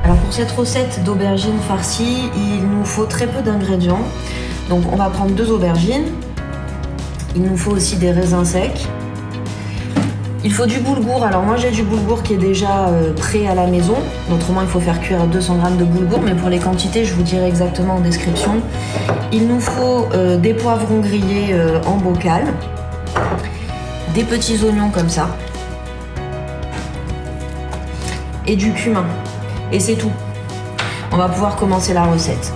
Alors pour cette recette d'aubergines farcies, il nous faut très peu d'ingrédients. Donc on va prendre 2 aubergines. Il nous faut aussi des raisins secs. Il faut du boulgour. Alors moi j'ai du boulgour qui est déjà prêt à la maison. Autrement il faut faire cuire 200 g de boulgour, mais pour les quantités je vous dirai exactement en description. Il nous faut des poivrons grillés en bocal, des petits oignons comme ça, et du cumin. Et c'est tout. On va pouvoir commencer la recette.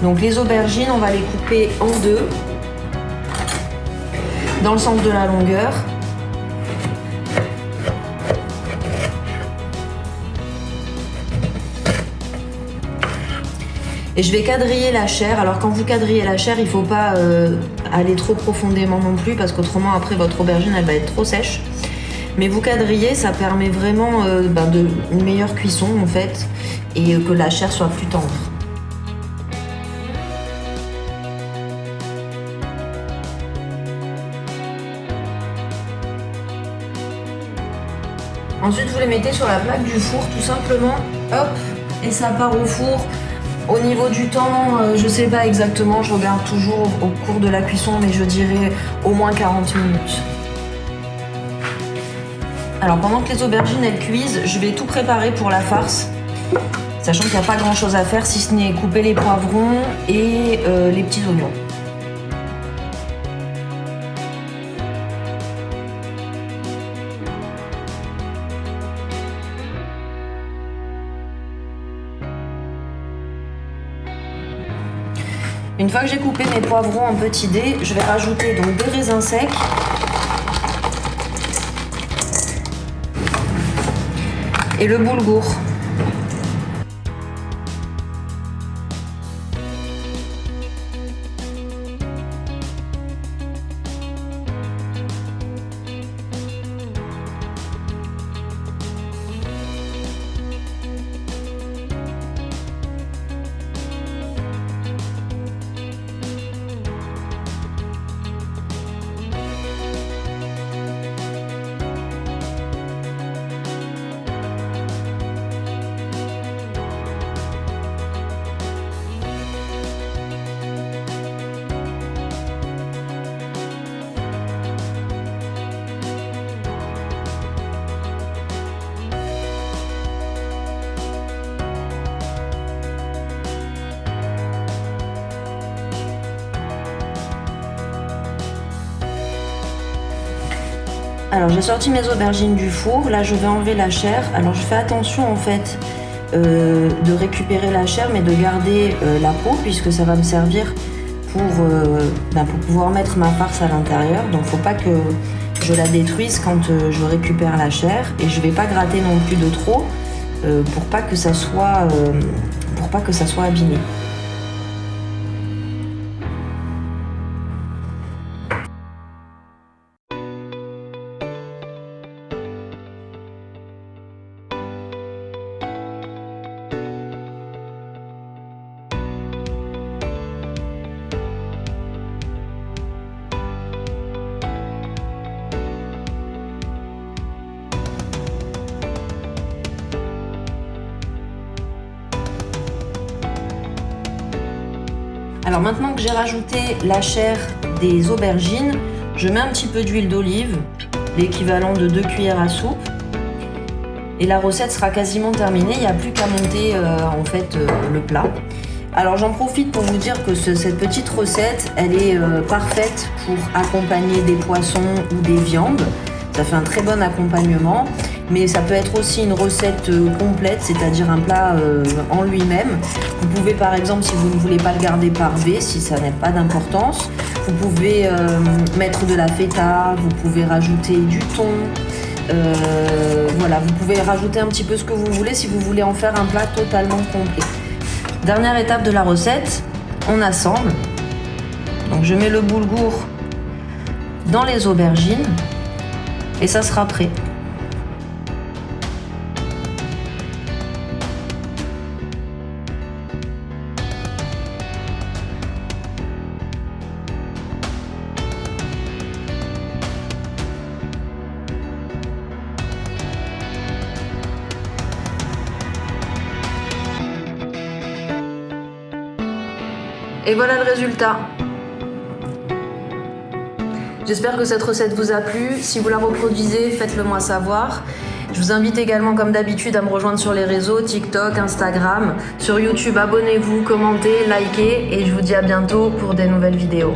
Donc les aubergines, on va les couper en 2, dans le sens de la longueur. Et je vais quadriller la chair. Alors quand vous quadrillez la chair, il ne faut pas aller trop profondément non plus, parce qu'autrement après votre aubergine elle va être trop sèche. Mais vous quadrillez, ça permet vraiment une meilleure cuisson en fait, et que la chair soit plus tendre. Ensuite vous les mettez sur la plaque du four tout simplement, hop, et ça part au four. Au niveau du temps, je sais pas exactement, je regarde toujours au cours de la cuisson, mais je dirais au moins 40 minutes. Alors pendant que les aubergines elles cuisent, je vais tout préparer pour la farce, sachant qu'il n'y a pas grand chose à faire si ce n'est couper les poivrons et les petits oignons. Une fois que j'ai coupé mes poivrons en petits dés, je vais rajouter donc 2 raisins secs, et le boulgour. Alors j'ai sorti mes aubergines du four, là je vais enlever la chair. Alors je fais attention en fait de récupérer la chair, mais de garder la peau, puisque ça va me servir pour pouvoir mettre ma farce à l'intérieur. Donc faut pas que je la détruise quand je récupère la chair, et je vais pas gratter non plus de trop pour pas que ça soit abîmé. Alors maintenant que j'ai rajouté la chair des aubergines, je mets un petit peu d'huile d'olive, l'équivalent de 2 cuillères à soupe. Et la recette sera quasiment terminée, il n'y a plus qu'à monter le plat. Alors j'en profite pour vous dire que cette petite recette, elle est parfaite pour accompagner des poissons ou des viandes. Ça fait un très bon accompagnement, mais ça peut être aussi une recette complète, c'est-à-dire un plat en lui-même. Vous pouvez par exemple, si vous ne voulez pas le garder parvé, si ça n'a pas d'importance, vous pouvez mettre de la feta, vous pouvez rajouter du thon. Voilà, vous pouvez rajouter un petit peu ce que vous voulez si vous voulez en faire un plat totalement complet. Dernière étape de la recette, on assemble. Donc je mets le boulgour dans les aubergines et ça sera prêt. Et voilà le résultat. J'espère que cette recette vous a plu. Si vous la reproduisez, faites-le moi savoir. Je vous invite également, comme d'habitude, à me rejoindre sur les réseaux, TikTok, Instagram. Sur YouTube, abonnez-vous, commentez, likez et je vous dis à bientôt pour des nouvelles vidéos.